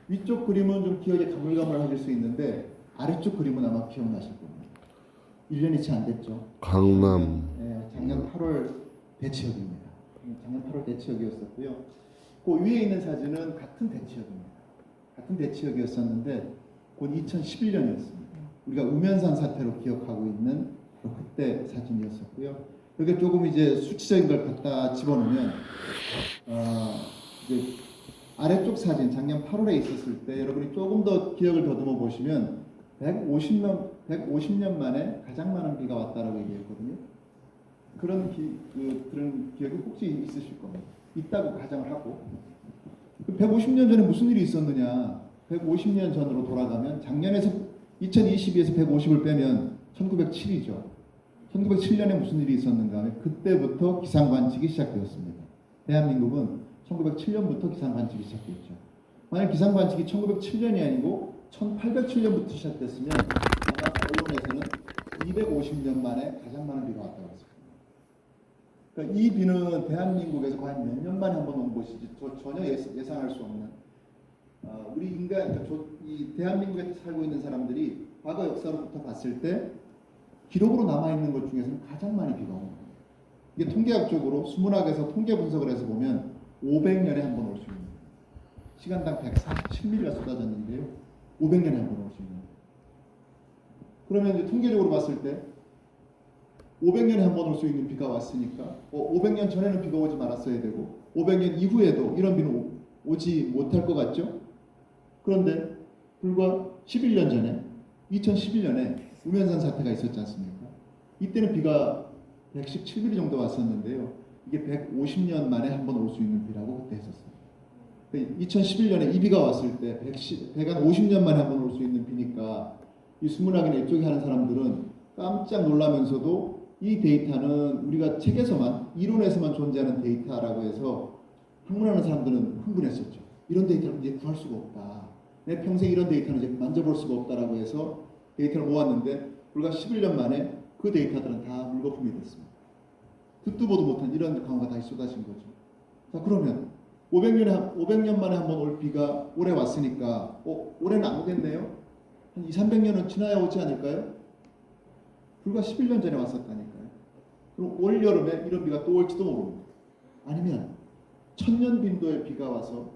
위쪽 그림은 좀 기억에 가물가물하실 수 있는데 아래쪽 그림은 아마 기억나실 겁니다. 1년이 채 안 됐죠. 강남. 작년 8월 대치역입니다. 작년 8월 대치역이었었고요. 그 위에 있는 사진은 같은 대치역입니다. 같은 대치역이었었는데 곧 2011년이었습니다. 우리가 우면산 사태로 기억하고 있는 그때 사진이었었고요. 여기 조금 이제 수치적인 걸 갖다 집어넣으면 이제 아래쪽 사진 작년 8월에 있었을 때 여러분이 조금 더 기억을 더듬어 보시면 150년 만에 가장 많은 비가 왔다라고 얘기했거든요. 그런 기억이 혹시 있으실 겁니다. 있다고 가정을 하고 150년 전에 무슨 일이 있었느냐? 150년 전으로 돌아가면 작년에서 2022에서 150을 빼면 1907이죠. 1907년에 무슨 일이 있었는가 하면 그때부터 기상관측이 시작되었습니다. 대한민국은 1907년부터 기상관측이 시작됐죠. 만약 기상관측이 1907년이 아니고 1807년부터 시작됐으면 아마 언론에서는 250년 만에 가장 많은 비가 왔다고 했습니다. 그러니까 이 비는 대한민국에서 과연 몇 년 만에 한번 온 것인지 전혀 예상할 수 없는 우리 인간, 그러니까 이 대한민국에 살고 있는 사람들이 과거 역사로부터 봤을 때 기록으로 남아있는 것 중에서는 가장 많이 비가 옵니다. 이게 통계학적으로 수문학에서 통계 분석을 해서 보면 500년에 한 번 올 수 있는 시간당 147mm가 쏟아졌는데요. 500년에 한 번 올 수 있는 그러면 이제 통계적으로 봤을 때 500년에 한 번 올 수 있는 비가 왔으니까 500년 전에는 비가 오지 말았어야 되고 500년 이후에도 이런 비는 오지 못할 것 같죠? 그런데 불과 11년 전에 2011년에 우면산 사태가 있었지 않습니까? 이때는 비가 117mm 정도 왔었는데요. 이게 150년 만에 한 번 올 수 있는 비라고 그때 했었습니다. 2011년에 이 비가 왔을 때 150년 만에 한 번 올 수 있는 비니까 이 수문학이나 이쪽에 하는 사람들은 깜짝 놀라면서도 이 데이터는 우리가 책에서만 이론에서만 존재하는 데이터라고 해서 학문하는 사람들은 흥분했었죠. 이런 데이터를 이제 구할 수가 없다. 내 평생 이런 데이터는 이제 만져볼 수가 없다라고 해서 데이터를 모았는데 불과 11년 만에 그 데이터들은 다 물거품이 됐습니다. 듣도 보도 못한 이런 강우가 다시 쏟아진 거죠. 자, 그러면 500년 만에 한 번 올 비가 올해 왔으니까 올해는 안 오겠네요? 한 300년은 지나야 오지 않을까요? 불과 11년 전에 왔었다니까요. 그럼 올 여름에 이런 비가 또 올지도 모릅니다. 아니면 천년 빈도의 비가 와서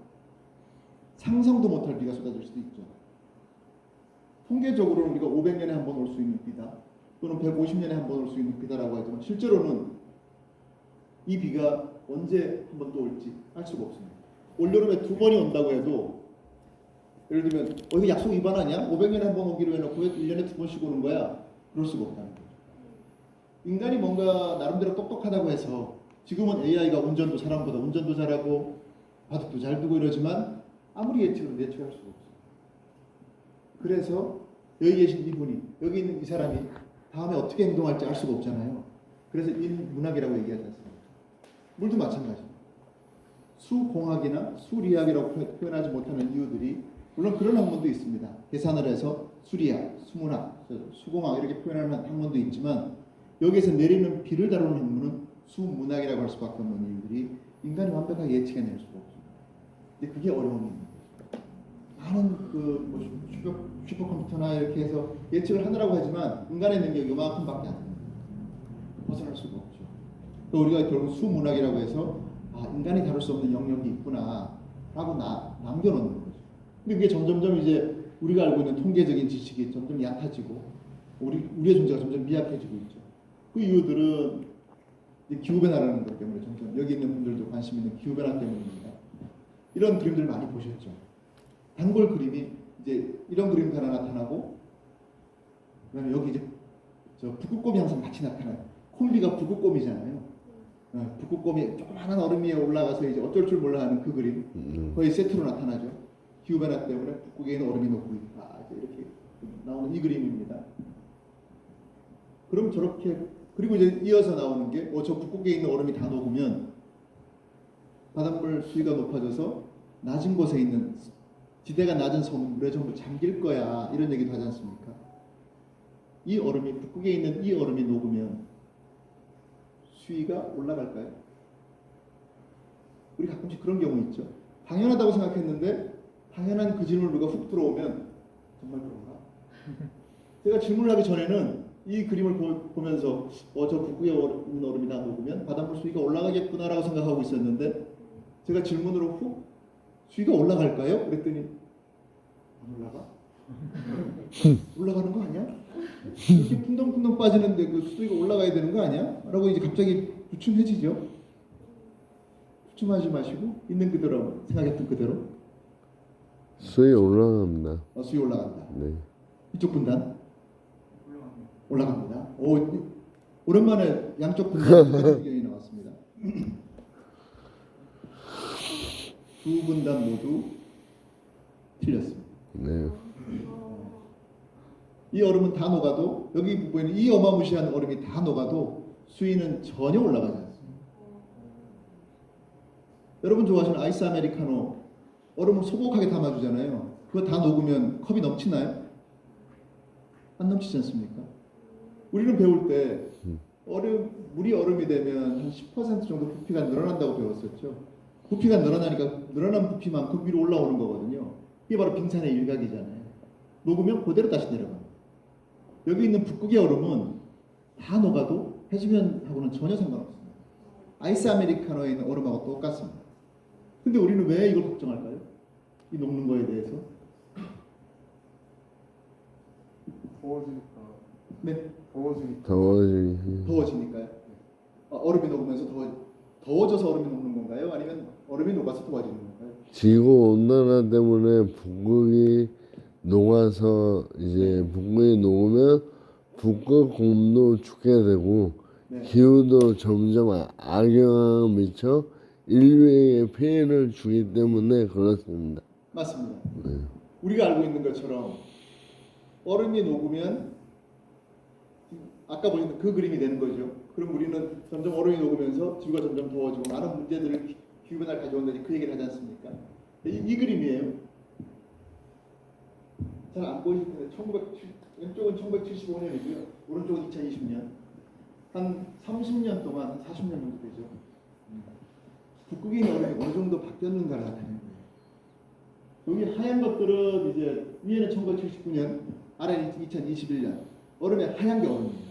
상상도 못할 비가 쏟아질 수도 있죠. 통계적으로는 우리가 500년에 한 번 올 수 있는 비다 또는 150년에 한 번 올 수 있는 비다라고 하지만 실제로는 이 비가 언제 한 번 또 올지 알 수가 없습니다. 올여름에 2번이 온다고 해도 예를 들면 이거 약속 위반하냐? 500년에 한 번 오기로 해놓고 왜 1년에 2번씩 오는 거야? 그럴 수가 없다는 거죠. 인간이 뭔가 나름대로 똑똑하다고 해서 지금은 AI가 운전도 사람보다 운전도 잘하고 바둑도 잘 두고 이러지만 아무리 예측을 수가 없어요. 그래서 여기 계신 이분이 여기 있는 이 사람이 다음에 어떻게 행동할지 알 수가 없잖아요. 그래서 인문학이라고 얘기하지 않습니까? 물도 마찬가지입니다. 수공학이나 수리학이라고 표현하지 못하는 이유들이 물론 그런 학문도 있습니다. 계산을 해서 수리학, 수문학, 수공학 이렇게 표현하는 학문도 있지만 여기에서 내리는 비를 다루는 학문은 수문학이라고 할 수밖에 없는 이유들이 인간이 완벽하게 예측해낼 수가 없습니다. 근데 그게 어려움입니다. 많은 슈퍼컴퓨터나 이렇게 해서 예측을 하느라고 하지만 인간의 능력이 요만큼밖에 안 됩니다. 벗어날 수가 없죠. 또 우리가 결국 수문학이라고 해서 인간이 다룰 수 없는 영역이 있구나 라고 남겨놓는 거죠. 근데 그게 점점점 이제 우리가 알고 있는 통계적인 지식이 점점 얕아지고 우리의 존재가 점점 미약해지고 있죠. 그 이유들은 기후변화라는 것 때문에 점점 여기 있는 분들도 관심 있는 기후변화 때문입니다. 이런 그림들 많이 보셨죠. 단골 그림이 이제 이런 그림도 하나 나타나고 그다음에 여기 이제 북극곰이 항상 같이 나타나요. 콤비가 북극곰이잖아요. 북극곰이 조그마한 얼음 위에 올라가서 이제 어쩔 줄 몰라 하는 그 그림 거의 세트로 나타나죠. 기후변화 때문에 북극에 있는 얼음이 녹고 있다. 이렇게 나오는 이 그림입니다. 그럼 저렇게 그리고 이제 이어서 나오는 게 저 북극에 있는 얼음이 다 녹으면 바닷물 수위가 높아져서 낮은 곳에 있는 지대가 낮은 섬은 물에 전부 잠길 거야 이런 얘기도 하지 않습니까? 이 얼음이 북극에 있는 이 얼음이 녹으면 수위가 올라갈까요? 우리 가끔씩 그런 경우 있죠. 당연하다고 생각했는데 당연한 그 질문을 누가 훅 들어오면 정말 그런가? 제가 질문을 하기 전에는 이 그림을 보면서 저 북극에 있는 얼음이 다 녹으면 바닷물 수위가 올라가겠구나라고 생각하고 있었는데 제가 질문으로 훅 수위가 올라갈까요? 그랬더니 안 올라가? 올라가는 거 아니야? 이렇게 풍덩풍덩 빠지는데 그 수위가 올라가야 되는 거 아니야? 라고 이제 갑자기 주춤해지죠. 주춤하지 마시고 있는 그대로 생각했던 그대로 수위 올라갑니다. 수위 올라간다. 네. 이쪽 분단 올라갑니다. 오랜만에 양쪽 분단 같은 의견이 나왔습니다. 두 분단 모두 틀렸습니다. 네. 이 얼음은 다 녹아도 여기 보이는 이 어마무시한 얼음이 다 녹아도 수위는 전혀 올라가지 않습니다. 여러분 좋아하시는 아이스 아메리카노 얼음을 소복하게 담아주잖아요. 그거 다 녹으면 컵이 넘치나요? 안 넘치지 않습니까? 우리는 배울 때 물이 얼음이 되면 한 10% 정도 부피가 늘어난다고 배웠었죠. 부피가 늘어나니까 늘어난 부피만큼 위로 올라오는 거거든요. 이게 바로 빙산의 일각이잖아요. 녹으면 그대로 다시 내려갑니다. 여기 있는 북극의 얼음은 다 녹아도 해수면하고는 전혀 상관없습니다. 아이스 아메리카노에 있는 얼음하고 똑같습니다. 근데 우리는 왜 이걸 걱정할까요? 이 녹는 거에 대해서? 더워지니까. 네. 더워지니까요. 얼음이 녹으면서 더워져서 얼음이 녹는 건가요? 아니면 얼음이 녹아서 더워지는 건가요? 지구 온난화 때문에 북극이 녹아서 이제 북극이 녹으면 북극 곰도 죽게 되고 네. 기후도 점점 악영향을 미쳐 인류에게 피해를 주기 때문에 그렇습니다. 맞습니다. 네. 우리가 알고 있는 것처럼 얼음이 녹으면 아까 보신 그 그림이 되는 거죠. 그럼 우리는 점점 얼음이 녹으면서 지구가 점점 더워지고 많은 문제들을 기후변화를 가져온다니 그 얘기를 하지 않습니까? 이 그림이에요. 잘 안 보이실 텐데 왼쪽은 1975년이고요. 오른쪽은 2020년. 한 30년 동안, 한 40년 정도 되죠. 북극의 얼음이 어느 정도 바뀌었는가를 나타내는 거예요. 여기 하얀 것들은 이제 위에는 1979년, 아래는 2021년. 얼음에 하얀 게 얼음이에요.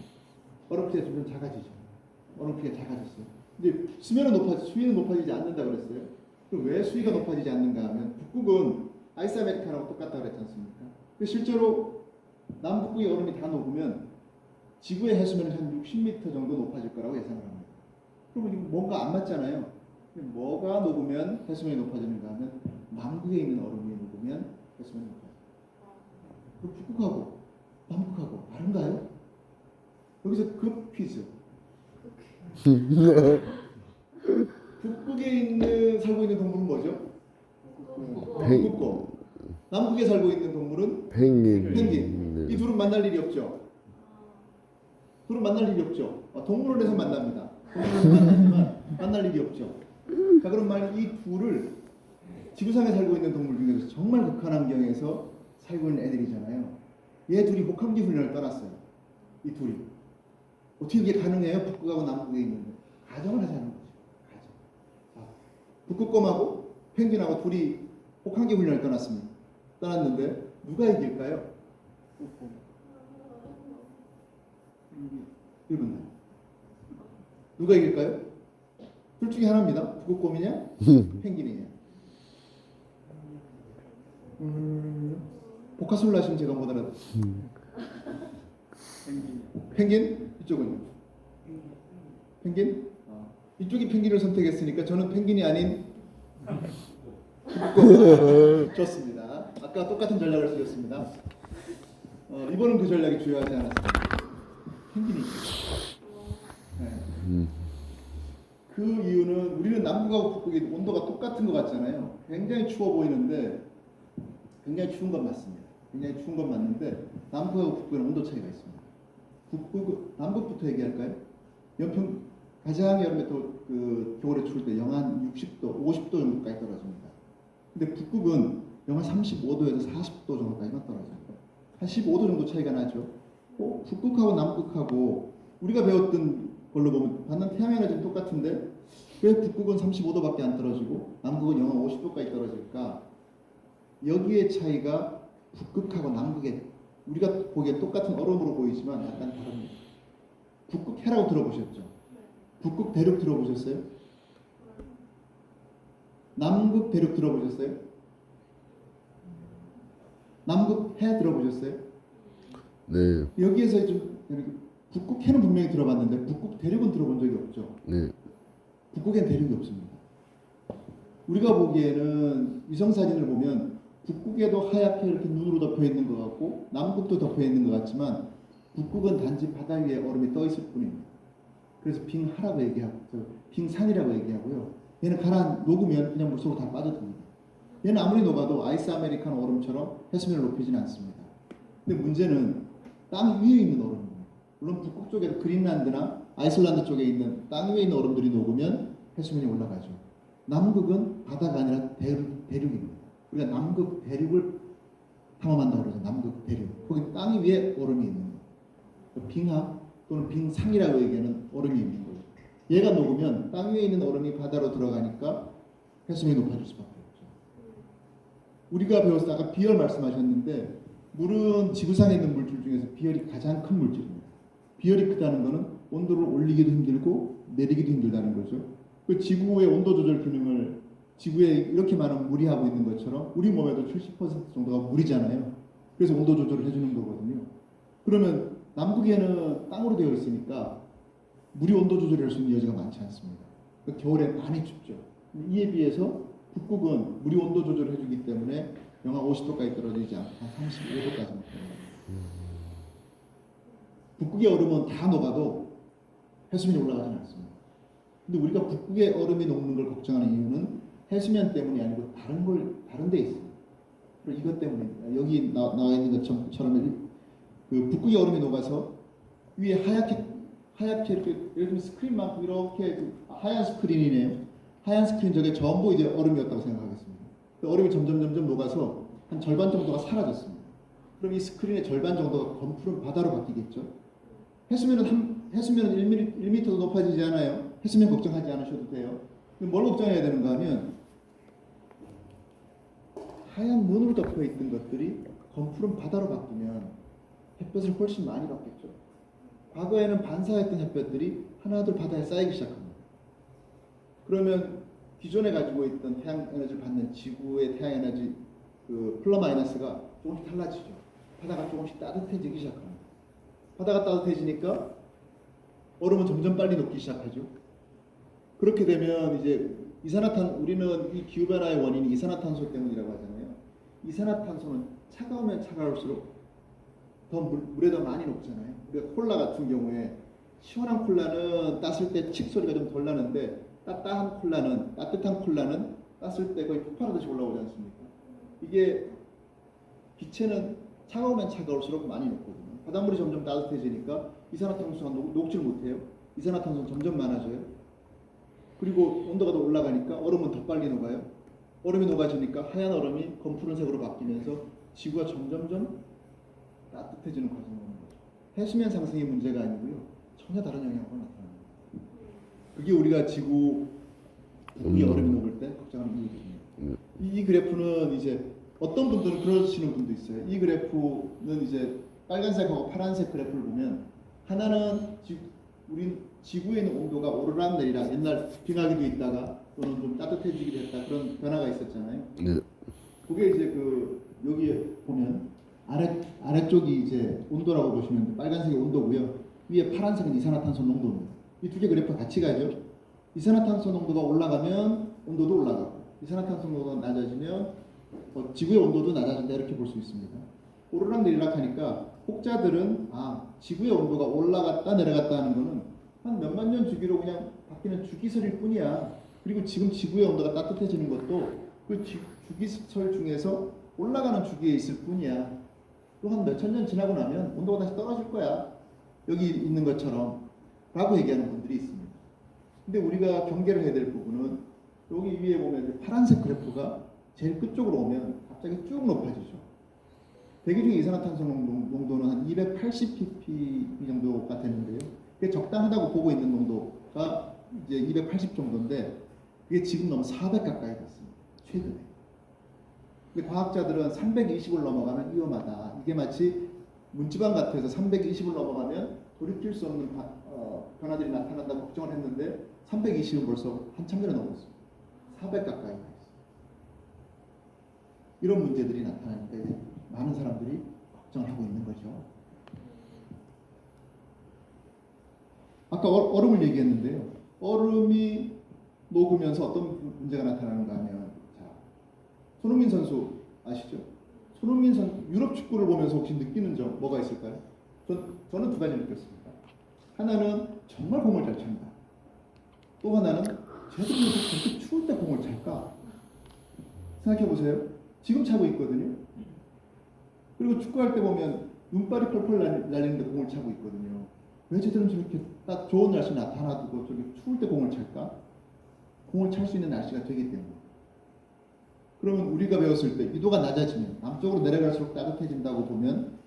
얼음피가 점점 작아지죠. 얼음피가 작아졌어요. 근데 수위는 높아지지 않는다 그랬어요. 그럼 왜 수위가 높아지지 않는가 하면 북극은 아이스 아메리카노하고 똑같다고 그랬지 않습니까? 근데 실제로 남북극의 얼음이 다 녹으면 지구의 해수면은 한 60m 정도 높아질 거라고 예상을 합니다. 그러면 이거 뭔가 안 맞잖아요. 뭐가 녹으면 해수면이 높아지는가 하면 남극에 있는 얼음이 녹으면 해수면이 높아져요. 그 북극하고 남극하고 다른가요? 여기서 급 퀴즈. 북극에 살고 있는 동물은 뭐죠? 북극곰. 남극에 살고 있는 동물은 펭귄. 펭귄. 이 둘은 만날 일이 없죠. 동물원에서 만납니다. 동물원에서 만나지만 만날 일이 없죠. 자, 그럼 만약 이 둘을 지구상에 살고 있는 동물 중에서 정말 극한 환경에서 살고 있는 애들이잖아요. 얘 둘이 혹한기 훈련을 떠났어요. 이 둘이. 어떻게 이게 가능해요? 북극하고 남극에 있는데. 가정을 하자는 거죠. 가정. 자, 북극곰하고 펭귄하고 둘이 혹한기 훈련을 떠났는데 누가 이길까요? 1분 날. 누가 이길까요? 둘 중에 하나입니다. 북극곰이냐? 펭귄이냐? 복화술로 하시면 제가 못 알아듣. 펭귄? 이쪽은요? 펭귄? 이쪽이 펭귄을 선택했으니까 저는 펭귄이 아닌 북극곰. 좋습니다. 아까 똑같은 전략을 쓰셨습니다. 이번은 그 전략이 주요하지 않았습니다. 펭귄이죠. 네. 그 이유는 우리는 남극하고 북극이 온도가 똑같은 것 같잖아요. 굉장히 추워 보이는데 굉장히 추운 건 맞습니다. 굉장히 추운 건 맞는데 남극하고 북극은 온도 차이가 있습니다. 남극부터 얘기할까요? 가장 여름에 겨울에 추울 때 영하 60도, 50도 정도까지 떨어집니다. 근데 북극은 영하 35도에서 40도 정도까지만 떨어집니다. 한 15도 정도 차이가 나죠. 북극하고 남극하고 우리가 배웠던 걸로 보면 받는 태양에너지는 똑같은데 왜 북극은 35도밖에 안 떨어지고 남극은 영하 50도까지 떨어질까? 여기에 차이가 북극하고 남극의 우리가 보기엔 똑같은 얼음으로 보이지만 약간 다릅니다. 북극해라고 들어보셨죠? 북극 대륙 들어보셨어요? 남극 대륙 들어보셨어요? 남극해 들어보셨어요? 네, 여기에서 좀 북극해는 분명히 들어봤는데 북극 대륙은 들어본 적이 없죠. 네, 북극엔 대륙이 없습니다. 우리가 보기에는 위성 사진을 보면 북극에도 하얗게 이렇게 눈으로 덮여 있는 것 같고 남극도 덮여 있는 것 같지만 북극은 단지 바다 위에 얼음이 떠 있을 뿐입니다. 그래서 빙하라고 얘기하고 빙산이라고 얘기하고요. 얘는 가라 녹으면 그냥 물속으로 다 빠져듭니다. 얘는 아무리 녹아도 아이스 아메리카노 얼음처럼 해수면을 높이지는 않습니다. 근데 문제는 땅 위에 있는 얼음입니다. 물론 북극 쪽에 그린란드나 아이슬란드 쪽에 있는 땅 위에 있는 얼음들이 녹으면 해수면이 올라가죠. 남극은 바다가 아니라 대륙입니다. 우리가 남극 대륙을 탐험한다고 그러죠. 남극 대륙. 거기 땅 위에 얼음이 있는 거예요. 빙하 또는 빙상이라고 얘기하는 얼음이 있는 거예요. 얘가 녹으면 땅 위에 있는 얼음이 바다로 들어가니까 해수면이 높아질 수밖에 없죠. 우리가 배웠을 때 아까 비열 말씀하셨는데 물은 지구상에 있는 물질 중에서 비열이 가장 큰 물질입니다. 비열이 크다는 것은 온도를 올리기도 힘들고 내리기도 힘들다는 거죠. 그 지구의 온도 조절 기능을 지구에 이렇게 많은 물이 하고 있는 것처럼 우리 몸에도 70% 정도가 물이잖아요. 그래서 온도 조절을 해주는 거거든요. 그러면 남극에는 땅으로 되어 있으니까 물이 온도 조절을 할 수 있는 여지가 많지 않습니다. 그러니까 겨울에 많이 춥죠. 이에 비해서 북극은 물이 온도 조절을 해주기 때문에 영하 50도까지 떨어지지 않고 한 35도까지만 떨어져요. 북극의 얼음은 다 녹아도 해수면이 올라가지는 않습니다. 근데 우리가 북극의 얼음이 녹는 걸 걱정하는 이유는 해수면 때문이 아니고 다른 데 있어요. 그리고 이것 때문입니다. 여기 나와 있는 것처럼 그 북극의 얼음이 녹아서 위에 하얗게 이렇게 예를 들면 스크린만큼 이렇게 하얀 스크린이네요. 하얀 스크린 저게 전부 이제 얼음이었다고 생각하겠습니다. 그 얼음이 점점 녹아서 한 절반 정도가 사라졌습니다. 그럼 이 스크린의 절반 정도가 검푸른 바다로 바뀌겠죠. 해수면은 1m도 높아지지 않아요. 해수면 걱정하지 않으셔도 돼요. 뭘 걱정해야 되는가 하면 하얀 눈으로 덮여 있던 것들이 검푸른 바다로 바뀌면 햇볕을 훨씬 많이 받겠죠. 과거에는 반사했던 햇볕들이 하나둘 바다에 쌓이기 시작합니다. 그러면 기존에 가지고 있던 태양 에너지를 받는 지구의 태양 에너지 그 플러 마이너스가 조금씩 달라지죠. 바다가 조금씩 따뜻해지기 시작합니다. 바다가 따뜻해지니까 얼음은 점점 빨리 녹기 시작하죠. 그렇게 되면 이제 우리는 이 기후변화의 원인이 이산화탄소 때문이라고 하잖아요. 이산화탄소는 차가우면 차가울수록 더 물에 더 많이 녹잖아요. 우리가 콜라 같은 경우에 시원한 콜라는 땄을 때 칙 소리가 좀 덜 나는데 따뜻한 콜라는 땄을 때 거의 폭발하듯이 올라오지 않습니까? 이게 기체는 차가우면 차가울수록 많이 녹거든요. 바닷물이 점점 따뜻해지니까 이산화탄소가 녹질 못해요. 이산화탄소는 점점 많아져요. 그리고 온도가 더 올라가니까 얼음은 더 빨리 녹아요. 얼음이 녹아지니까 하얀 얼음이 검푸른 색으로 바뀌면서 지구가 점점점 따뜻해지는 과정이 오는 거죠. 해수면 상승의 문제가 아니고요. 전혀 다른 영향으로 나타납니다. 그게 우리가 지구 이 얼음이 녹을 때 걱정하는 이유거든요. 이 그래프는 이제 어떤 분들은 그러시는 분도 있어요. 이 그래프는 이제 빨간색하고 파란색 그래프를 보면 하나는 우리 지구에 있는 온도가 오르락내리락 옛날 빙하기도 있다가 또는 좀 따뜻해지기도 했다 그런 변화가 있었잖아요. 네. 그게 이제 여기에 보면 아래쪽이 이제 온도라고 보시면 돼. 빨간색이 온도고요. 위에 파란색은 이산화탄소 농도입니다. 이 두 개 그래프가 같이 가죠. 이산화탄소 농도가 올라가면 온도도 올라가고 이산화탄소 농도가 낮아지면 지구의 온도도 낮아진다 이렇게 볼 수 있습니다. 오르락내리락 하니까 혹자들은 지구의 온도가 올라갔다 내려갔다 하는 거는 한 몇만 년 주기로 그냥 바뀌는 주기설일 뿐이야. 그리고 지금 지구의 온도가 따뜻해지는 것도 그 주기설 중에서 올라가는 주기에 있을 뿐이야. 또 한 몇천 년 지나고 나면 온도가 다시 떨어질 거야. 여기 있는 것처럼 라고 얘기하는 분들이 있습니다. 근데 우리가 경계를 해야 될 부분은 여기 위에 보면 파란색 그래프가 제일 끝쪽으로 오면 갑자기 쭉 높아지죠. 대기 중에 이산화탄소 농도는 한 280 ppm 정도가 되는데요. 그게 적당하다고 보고 있는 농도가 이제 280 정도인데 그게 지금 너무 400 가까이 됐습니다. 최근에. 근데 과학자들은 320을 넘어가면 위험하다. 이게 마치 문지방 같아서 320을 넘어가면 돌이킬 수 없는 변화들이 나타난다고 걱정을 했는데 320은 벌써 한참 전에 넘었어요. 400 가까이 가 있어요. 이런 문제들이 나타나니까 이제 많은 사람들이 걱정을 하고 있는 거죠. 아까 얼음을 얘기했는데요. 얼음이 녹으면서 어떤 문제가 나타나는가 하면, 자, 손흥민 선수 아시죠? 손흥민 선수 유럽 축구를 보면서 혹시 느끼는 점 뭐가 있을까요? 저는 두 가지 느꼈습니다. 하나는 정말 공을 잘 찬다. 또 하나는 쟤들이 그렇게 추울 때 공을 찰까? 생각해 보세요. 지금 차고 있거든요. 그리고 축구할 때 보면 눈발이 펄펄 날리는데 공을 차고 있거든요. 왜 쟤들은 저렇게 딱 좋은 날씨 나타나두고 저기 추울 때 공을 찰까? 공을 찰 수 있는 날씨가 되기 때문에. 그러면 우리가 배웠을 때緯도가 낮아지면 남쪽으로 내려갈수록 따뜻해진다고 보면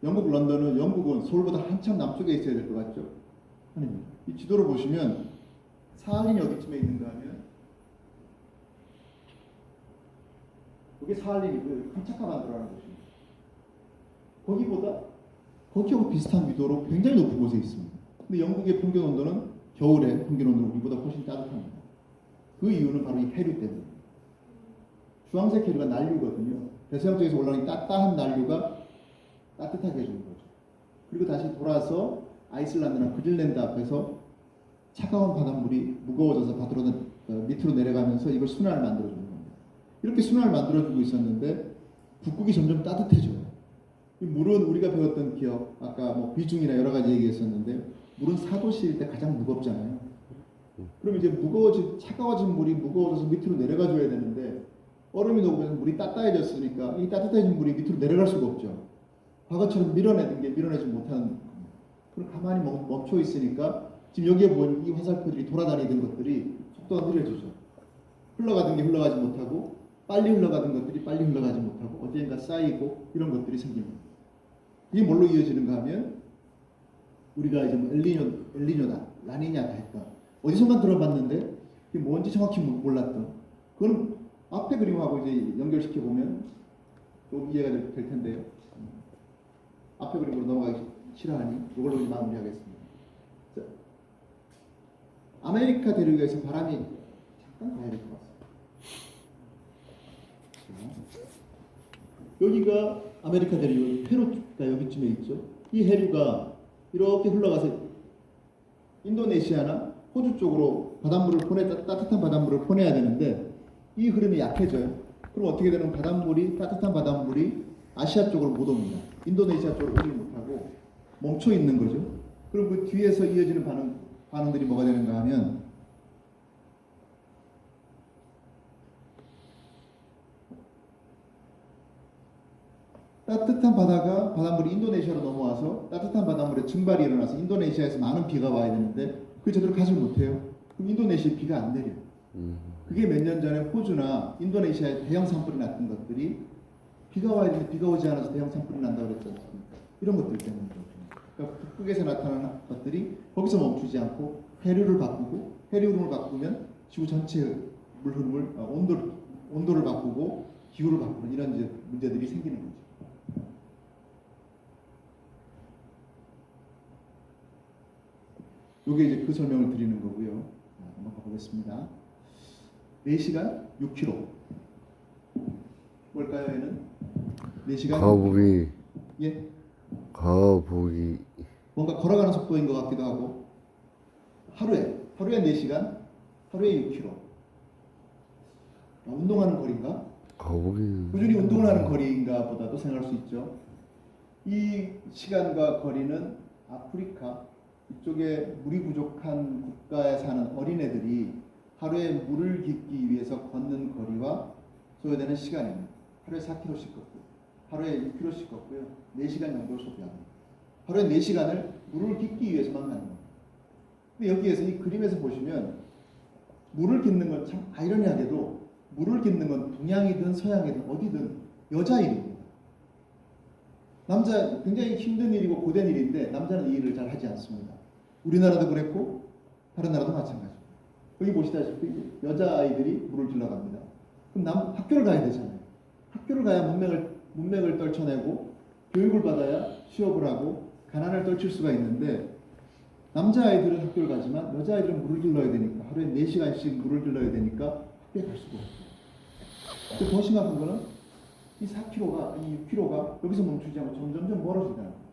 영국은 서울보다 한참 남쪽에 있어야 될 것 같죠? 아닙니다. 이 지도를 보시면 사할린이 어디쯤에 있는가 하면 여기 사할린이고요. 캄차카반도라는 곳입니다. 거기하고 비슷한緯도로 굉장히 높은 곳에 있습니다. 근데 영국의 평균 온도는 겨울에 평균 온도는 우리보다 훨씬 따뜻합니다. 그 이유는 바로 이 해류 때문입니다. 주황색 해류가 난류거든요. 대서양 쪽에서 올라오는 따뜻한 난류가 따뜻하게 해주는 거죠. 그리고 다시 돌아서 아이슬란드나 그린랜드 앞에서 차가운 바닷물이 무거워져서 밑으로 내려가면서 이걸 순환을 만들어주는 겁니다. 이렇게 순환을 만들어주고 있었는데 북극이 점점 따뜻해져요. 이 물은 우리가 배웠던 기억, 아까 뭐 비중이나 여러 가지 얘기했었는데 물은 4도씨일 때 가장 무겁잖아요. 그럼 이제 차가워진 물이 무거워져서 밑으로 내려가 줘야 되는데 얼음이 녹으면서 물이 따뜻해졌으니까 이 따뜻해진 물이 밑으로 내려갈 수가 없죠. 과거처럼 밀어내는 게 밀어내지 못하는 겁니다. 그럼 가만히 멈춰 있으니까 지금 여기에 보이는 이 화살표들이 돌아다니던 것들이 속도가 느려지죠. 흘러가던 게 흘러가지 못하고 빨리 흘러가던 것들이 빨리 흘러가지 못하고 어디엔가 쌓이고 이런 것들이 생깁니다. 이게 뭘로 이어지는가 하면 우리가 이제 뭐 엘니뇨다, 라니냐다 했던 어디선만 들어봤는데 이게 뭔지 정확히 몰랐던 그건 앞에 그림하고 이제 연결시켜 보면 좀 이해가 될 텐데요. 앞에 그림으로 넘어가기 싫어하니 이걸로 이제 마무리하겠습니다. 자, 아메리카 대륙에서 바람이 잠깐 가야 될 것 같습니다. 여기가 아메리카 대륙 페루가 여기쯤에 있죠. 이 해류가 이렇게 흘러가서 인도네시아나 호주 쪽으로 따뜻한 바닷물을 보내야 되는데 이 흐름이 약해져요. 그럼 어떻게 되는 따뜻한 바닷물이 아시아 쪽으로 못 옵니다. 인도네시아 쪽으로 오지 못하고 멈춰 있는 거죠. 그럼 그 뒤에서 이어지는 반응들이 뭐가 되는가 하면 따뜻한 바닷물이 인도네시아로 넘어와서 따뜻한 바닷물에 증발이 일어나서 인도네시아에서 많은 비가 와야 되는데 그게 제대로 가지 못해요. 그럼 인도네시아에 비가 안 내려요. 그게 몇 년 전에 호주나 인도네시아에 대형 산불이 났던 것들이 비가 와야 되는데 비가 오지 않아서 대형 산불이 난다고 그랬지 않습니까? 이런 것들 때문이죠. 그러니까 북극에서 나타나는 것들이 거기서 멈추지 않고 해류 흐름을 바꾸면 지구 전체 물 흐름을 온도를 바꾸고 기후를 바꾸는 이런 이제 문제들이 생기는 거죠. 이게 이제 그 설명을 드리는 거고요. 한번 가보겠습니다. 4시간 6km. 뭘까요, 얘는? 4시간 가보기. 예? 가보기. 뭔가 걸어가는 속도인 것 같기도 하고 하루에 4시간, 하루에 6km. 운동하는 거리인가? 가보기. 꾸준히 운동을 하는 거리인가 보다도 생각할 수 있죠. 이 시간과 거리는 아프리카 이쪽에 물이 부족한 국가에 사는 어린애들이 하루에 물을 깃기 위해서 걷는 거리와 소요되는 시간입니다. 하루에 4km씩 걷고 하루에 6km씩 걷고요. 4시간 정도를 소비합니다. 하루에 4시간을 물을 깃기 위해서만 가는 겁니다. 근데 여기에서 이 그림에서 보시면 물을 깃는 건 참 아이러니하게도 물을 깃는 건 동양이든 서양이든 어디든 여자 일입니다. 남자 굉장히 힘든 일이고 고된 일인데 남자는 이 일을 잘 하지 않습니다. 우리나라도 그랬고 다른 나라도 마찬가지입니다. 여기 보시다시피 여자아이들이 물을 들러 갑니다. 그럼 학교를 가야 되잖아요. 학교를 가야 문맥을 떨쳐내고 교육을 받아야 취업을 하고 가난을 떨칠 수가 있는데 남자아이들은 학교를 가지만 여자아이들은 물을 길러야 되니까 하루에 4시간씩 물을 길러야 되니까 학교에 갈 수가 없어요. 더 심각한 거는 이 4km가, 이 6km가 여기서 멈추지 않고 점점점 멀어진다는 거예요.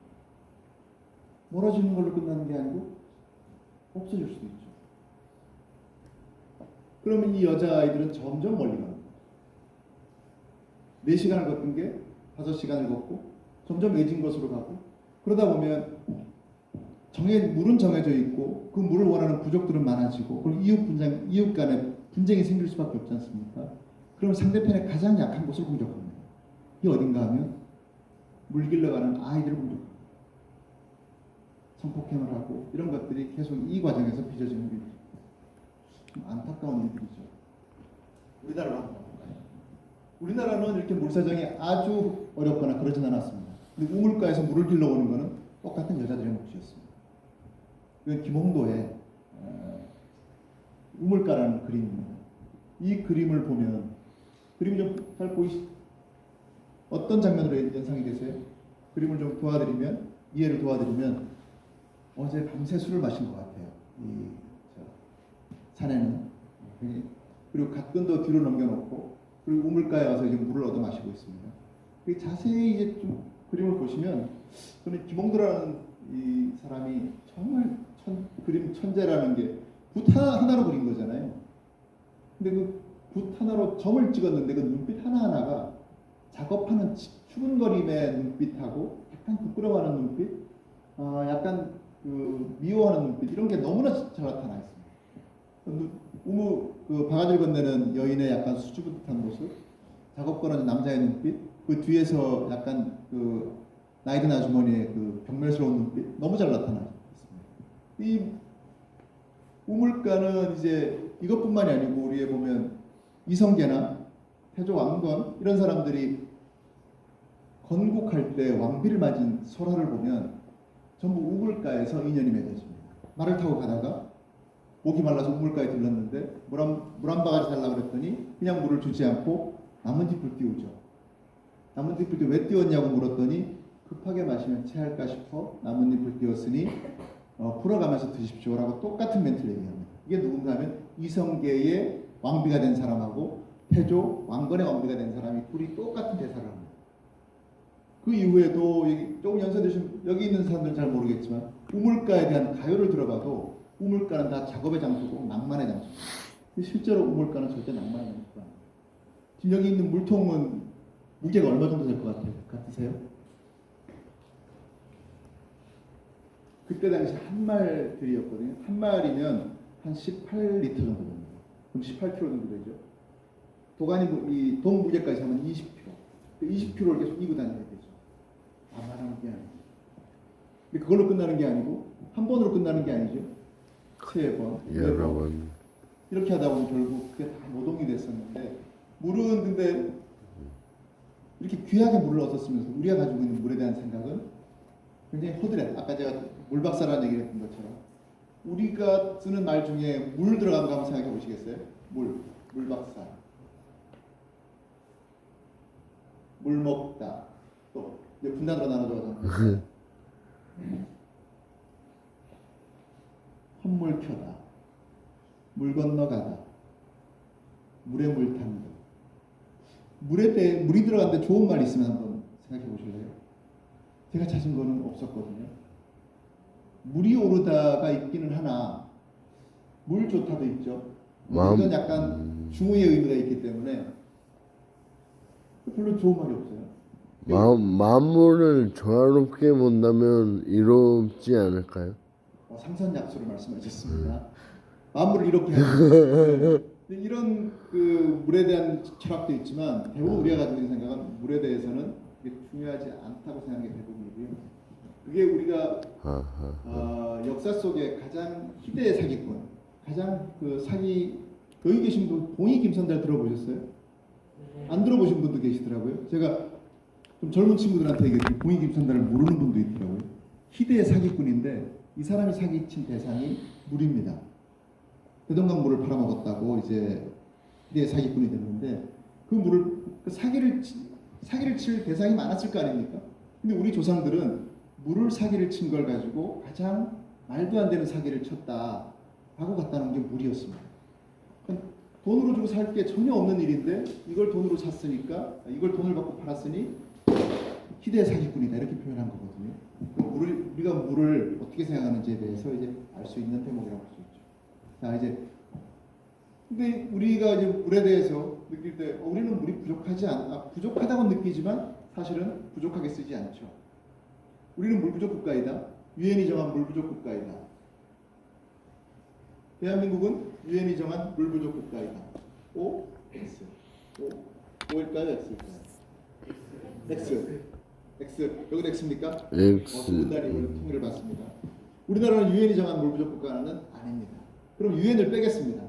멀어지는 걸로 끝나는 게 아니고 없어질 수도 있죠. 그러면 이 여자아이들은 점점 멀리 갑니다. 4시간을 걷던 게 5시간을 걷고 점점 외진 곳으로 가고 그러다 보면 물은 정해져 있고 그 물을 원하는 부족들은 많아지고 그리고 이웃 간에 분쟁이 생길 수밖에 없지 않습니까? 그럼 상대편의 가장 약한 곳을 공격합니다. 이게 어딘가 하면 물 길러가는 아이들을 공격합니다. 성폭행을 하고 이런 것들이 계속 이 과정에서 빚어지는 일이죠. 좀 안타까운 일들이죠. 우리나라로 한번 볼까요? 우리나라는 이렇게 물 사정이 아주 어렵거나 그러진 않았습니다. 근데 우물가에서 물을 길러오는 것은 똑같은 여자들의 몫이었습니다. 이건 김홍도의 우물가라는 그림입니다. 이 그림을 보면 그림이 좀 잘 어떤 장면으로 연상이 되세요? 그림을 좀 이해를 도와드리면 어제 밤새 술을 마신 것 같아요. 사내는 그리고 갓근도 뒤로 넘겨놓고 그리고 우물가에 와서 이제 물을 얻어 마시고 있습니다. 자세히 이제 좀 그림을 보시면 저는 김홍도라는 이 사람이 정말 그림 천재라는 게 붓 하나로 그린 거잖아요. 근데 그 붓 하나로 점을 찍었는데 그 눈빛 하나하나가 작업하는 추근거림의 눈빛하고 약간 부끄러워하는 눈빛, 약간 그 미워하는 눈빛 이런 게 너무나 잘 나타나 있습니다. 그 바가지를 건네는 여인의 약간 수줍은 모습, 작업 거는 남자의 눈빛, 그 뒤에서 약간 그 나이 든 아주머니의 그 경멸스러운 눈빛 너무 잘 나타나 있습니다. 이 우물가는 이제 이것뿐만이 아니고 우리에 보면 이성계나 태조 왕건 이런 사람들이 건국할 때 왕비를 맞은 설화를 보면 전부 우물가에서 인연이 맺어집니다. 말을 타고 가다가 목이 말라서 우물가에 들렀는데 물 한 바가지 달라고 그랬더니 그냥 물을 주지 않고 나뭇잎을 띄우죠. 나뭇잎을 왜 띄웠냐고 물었더니 급하게 마시면 체할까 싶어 나뭇잎을 띄웠으니 풀어가면서 드십시오라고 똑같은 멘트를 얘기합니다. 이게 누군가 하면 이성계의 왕비가 된 사람하고 태조 왕건의 왕비가 된 사람이 둘이 똑같은 대사를 합니다. 그 이후에도 조금 연세드신 여기 있는 사람들은 잘 모르겠지만 우물가에 대한 가요를 들어봐도 우물가는 다 작업의 장소고 낭만의 장소. 실제로 우물가는 절대 낭만의 장소가 아닙니다. 지금 여기 있는 물통은 무게가 얼마 정도 될 것 같으세요? 그때 당시 한 말들이었거든요. 한 말이면 한 18리터 정도 됩니다. 그럼 18kg 정도 되죠. 이 돈 무게까지 하면 20kg. 20kg를 계속 이고 다녀야 되죠. 말하는 게 아니죠. 근데 그걸로 끝나는 게 아니고 한 번으로 끝나는 게 아니죠. 3번, 여러 번. 이렇게 하다 보면 결국 그게 다 노동이 됐었는데 물은 근데 이렇게 귀하게 물을 얻었으면서 우리가 가지고 있는 물에 대한 생각은 굉장히 허드렛. 아까 제가 물박사라는 얘기를 했던 것처럼 우리가 쓰는 말 중에 물 들어간 거 한번 생각해 보시겠어요? 물박사. 물 먹다. 또 이제 분단으로 나눠져서 헛물 켜다. 물 건너가다. 물에 물 탄다. 물이 들어갔는데 좋은 말이 있으면 한번 생각해 보실래요? 제가 찾은 거는 없었거든요. 물이 오르다가 있기는 하나 물 좋다도 있죠. 이건 약간 중의의 의미가 있기 때문에 별로 좋은 말이 없어요. 만물을 조화롭게 본다면 이롭지 않을까요? 상선약수를 말씀하셨습니다. 만물을 이렇게 하는 이런 그 물에 대한 철학도 있지만 대부분 우리가 가지고 있는 생각은 물에 대해서는 그게 중요하지 않다고 생각하는 게 대부분이고요. 그게 우리가 역사 속에 가장 희대의 사기꾼, 가장 그 사기 여기 계신 분 봉이 김선달 들어보셨어요? 안 들어보신 분도 계시더라고요. 제가 좀 젊은 친구들한테 얘기했더니 봉이 김선달을 모르는 분도 있더라고요. 희대의 사기꾼인데 이 사람이 사기친 대상이 물입니다. 대동강 물을 팔아먹었다고 이제 희대의 사기꾼이 됐는데 그 물을 그 사기를 사기를 칠 대상이 많았을 거 아닙니까? 근데 우리 조상들은 물을 사기를 친 걸 가지고 가장 말도 안 되는 사기를 쳤다 하고 갖다 놓은 게 물이었습니다. 돈으로 주고 살 게 전혀 없는 일인데 이걸 돈으로 샀으니까 이걸 돈을 받고 팔았으니 희대의 사기꾼이다 이렇게 표현한 거거든요. 우리가 물을 어떻게 생각하는지에 대해서 이제 알 수 있는 대목이라고 볼 수 있죠. 자 이제 근데 우리가 이제 물에 대해서 느낄 때 우리는 물이 부족하다고 느끼지만 사실은 부족하게 쓰지 않죠. 우리는 물 부족 국가이다. 유엔이 정한 물 부족 국가이다. 대한민국은 유엔이 정한 물 부족 국가이다. O, X. O일까요? X일까요? X. X. 여기도 X입니까? X. 문단이 통일을 받습니다. 우리나라는 유엔이 정한 물 부족 국가는 아닙니다. 그럼 유엔을 빼겠습니다.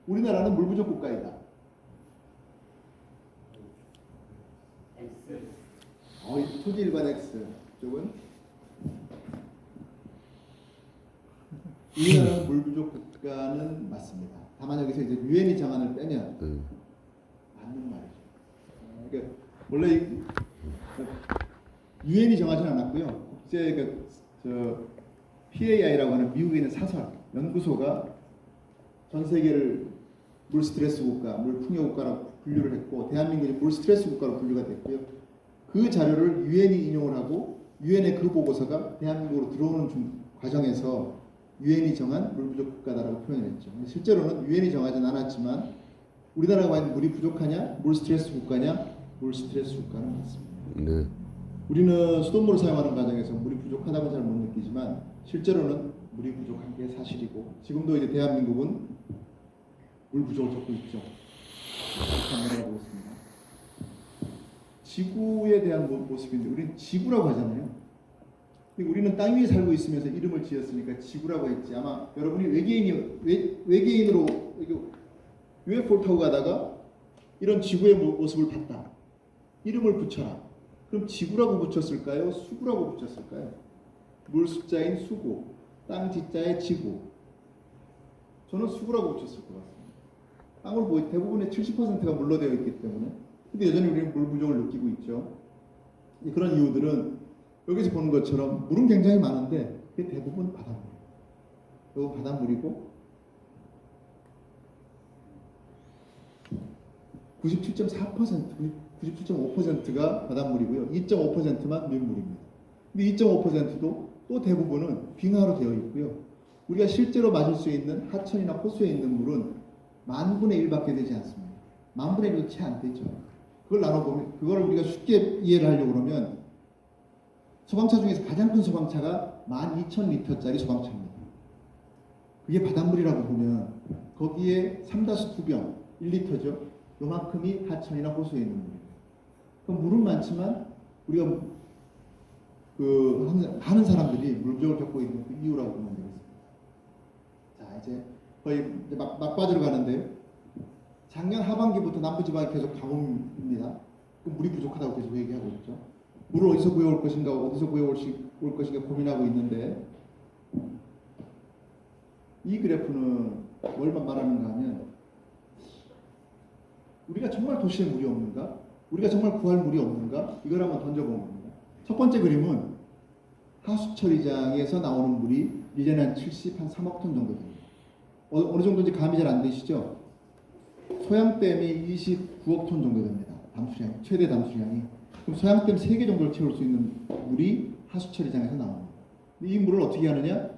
우리나라는 물 부족 국가이다. X. 토지일관 X 쪽은 우리나라는 물 부족 국가는 맞습니다. 다만 여기서 이제 유엔이 정한을 빼면 맞는 말이죠. 그러니까 원래 유엔이 정하진 않았고요. 국제 PAI라고 하는 미국에 있는 사설 연구소가 전 세계를 물 스트레스 국가, 물 풍요 국가라고 분류를 했고 대한민국이 물 스트레스 국가로 분류가 됐고요. 그 자료를 유엔이 인용을 하고 유엔의 그 보고서가 대한민국으로 들어오는 과정에서 유엔이 정한 물 부족 국가다라고 표현했죠. 실제로는 유엔이 정하진 않았지만 우리나라가 과연 물이 부족하냐, 물 스트레스 국가냐, 물 스트레스 국가는 맞습니다. 네. 우리는 수돗물을 사용하는 과정에서 물이 부족하다고 잘 못 느끼지만 실제로는 물이 부족한 게 사실이고 지금도 이제 대한민국은 물 부족을 겪고 있죠. 그렇게 내려가고 있습니다. 지구에 대한 모습인데 우리는 지구라고 하잖아요. 우리는 땅 위에 살고 있으면서 이름을 지었으니까 지구라고 했지. 아마 여러분이 외계인으로 UFO를 타고 가다가 이런 지구의 모습을 봤다. 이름을 붙여라. 그럼 지구라고 붙였을까요? 수구라고 붙였을까요? 물 숫자인 수구, 땅 지자의 지구. 저는 수구라고 붙였을 것 같습니다. 땅을 대부분의 70%가 물로 되어 있기 때문에. 근데 여전히 우리는 물 부족을 느끼고 있죠. 그런 이유들은 여기서 보는 것처럼 물은 굉장히 많은데 그게 대부분 바닷물이에요. 이거 바닷물이고 97.4%, 97.5%가 바닷물이고요. 2.5%만 민물입니다. 근데 2.5%도 또 대부분은 빙하로 되어 있고요. 우리가 실제로 마실 수 있는 하천이나 호수에 있는 물은 10,000분의 1밖에 되지 않습니다. 10,000분의 1도 채 안 되죠. 그걸 나눠보면, 그걸 우리가 쉽게 이해를 하려고 그러면 소방차 중에서 가장 큰 소방차가 12,000리터짜리 소방차입니다. 그게 바닷물이라고 보면 거기에 3-2병, 1리터죠. 요만큼이 하천이나 호수에 있는 물이에요. 그럼 물은 많지만 우리가 많은 사람들이 물 부족을 겪고 있는 그 이유라고 보면 되겠습니다. 자, 이제 거의 이제 막바지로 가는데요. 작년 하반기부터 남부지방이 계속 가뭄입니다. 그럼 물이 부족하다고 계속 얘기하고 있죠. 물을 어디서 구해올 것인가, 어디서 구해올 것인가 고민하고 있는데 이 그래프는 뭘 말하는가 하면 우리가 정말 도시에 물이 없는가? 우리가 정말 구할 물이 없는가? 이걸 한번 던져본 겁니다. 첫 번째 그림은 하수처리장에서 나오는 물이 1년에 한 3억 톤 정도 됩니다. 어느 정도인지 감이 잘 안 되시죠? 소양댐이 29억 톤 정도 됩니다. 담수량, 최대 담수량이. 그럼 소양댐 3개 정도를 채울 수 있는 물이 하수처리장에서 나옵니다. 이 물을 어떻게 하느냐?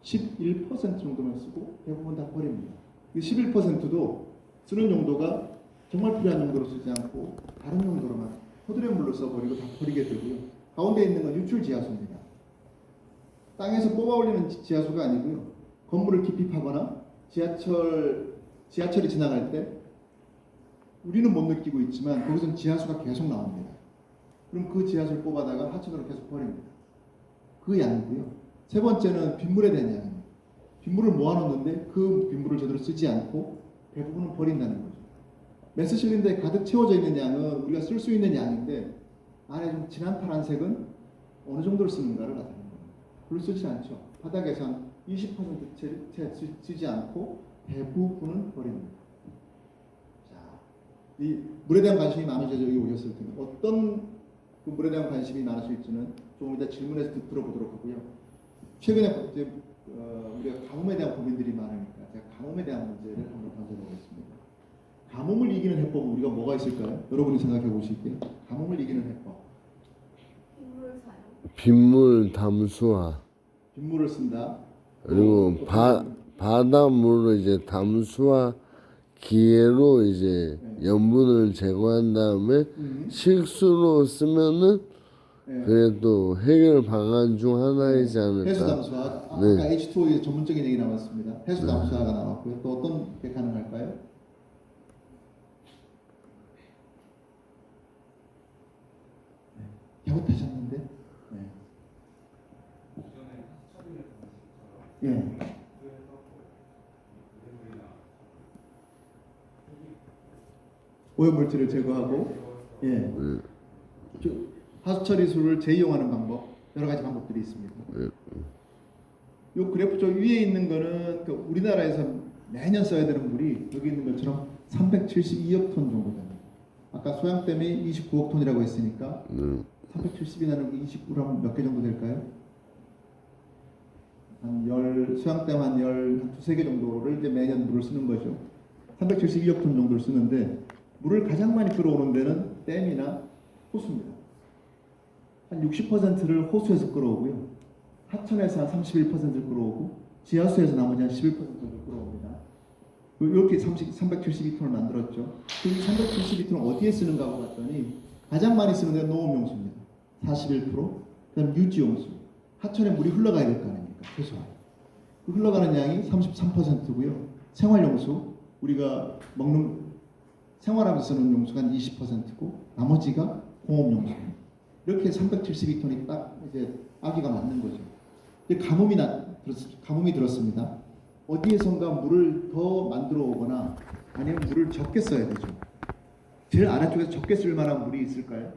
11% 정도만 쓰고 대부분 다 버립니다. 11%도 쓰는 용도가 정말 필요한 용도로 쓰지 않고 다른 용도로만 허드렛 물로 써버리고 다 버리게 되고요. 가운데 있는 건 유출 지하수입니다. 땅에서 뽑아 올리는 지하수가 아니고요. 건물을 깊이 파거나 지하철이 지나갈 때 우리는 못 느끼고 있지만 거기서는 지하수가 계속 나옵니다. 그럼 그 지하수를 뽑아다가 하천으로 계속 버립니다. 그 양이고요. 세 번째는 빗물에 대한 양입니다. 빗물을 모아놓는데 그 빗물을 제대로 쓰지 않고 대부분은 버린다는 거죠. 메스 실린더에 가득 채워져 있는 양은 우리가 쓸 수 있는 양인데 안에 좀 진한 파란색은 어느 정도를 쓰는가를 나타내는 겁니다. 별로 쓰지 않죠. 바닥에서 한 20% 채 쓰지 않고 대부분은 버립니다. 자, 이 물에 대한 관심이 많으셔서 여기 오셨을 텐데 어떤 그 물에 대한 관심이 많으실지는 조금 이따 질문에서 들어보도록 하고요. 최근에 이제 우리가 가뭄에 대한 고민들이 많으니까 제가 가뭄에 대한 문제를 한번 던져보겠습니다. 가뭄을 이기는 해법은 우리가 뭐가 있을까요? 여러분이 생각해 보실게요. 가뭄을 이기는 해법. 빗물 사용. 빗물 담수화 빗물을 쓴다. 그리고 바닷물을 이제 담수화 기계로 이제 염분을 제거한 다음에 식수로 쓰면은 네. 그래도 해결 방안 중 하나이지 않을까. 해수 담수화. 네. 아까 H2O 전문적인 얘기 나왔습니다. 해수 담수화가 나왔고요. 또 어떤 게 가능할까요? 갸웃하셨는데? 네. 예. 오염물질을 제거하고, 예. 하수 처리수를 재이용하는 방법, 여러 가지 방법들이 있습니다. 이 그래프 저 위에 있는 거는 그 우리나라에서 매년 써야 되는 물이 여기 있는 것처럼 372억 톤 정도 됩니다. 아까 소양댐이 29억 톤이라고 했으니까 370이 나누기 29라면 몇 개 정도 될까요? 소양댐 한 두세 개 정도를 이제 매년 물을 쓰는 거죠. 372억 톤 정도를 쓰는데 물을 가장 많이 끌어오는 데는 댐이나 호수입니다. 한 60%를 호수에서 끌어오고요. 하천에서 한 31%를 끌어오고 지하수에서 나머지 한 11%를 끌어옵니다. 이렇게 372톤을 만들었죠. 그 372톤을 어디에 쓰는가 하고 봤더니 가장 많이 쓰는 데는 농업용수입니다. 41%, 그다음 유지용수. 하천에 물이 흘러가야 될 거 아닙니까? 최소한. 그 흘러가는 양이 33%고요. 생활용수, 우리가 먹는 생활하면서 쓰는 용수가 한 20%고 나머지가 공업용수입니다. 이렇게 372톤이 딱 이제 아기가 맞는 거죠. 이제 가뭄이 들었습니다. 어디에선가 물을 더 만들어 오거나 아니면 물을 적게 써야 되죠. 제일 아래쪽에서 적게 쓸 만한 물이 있을까요?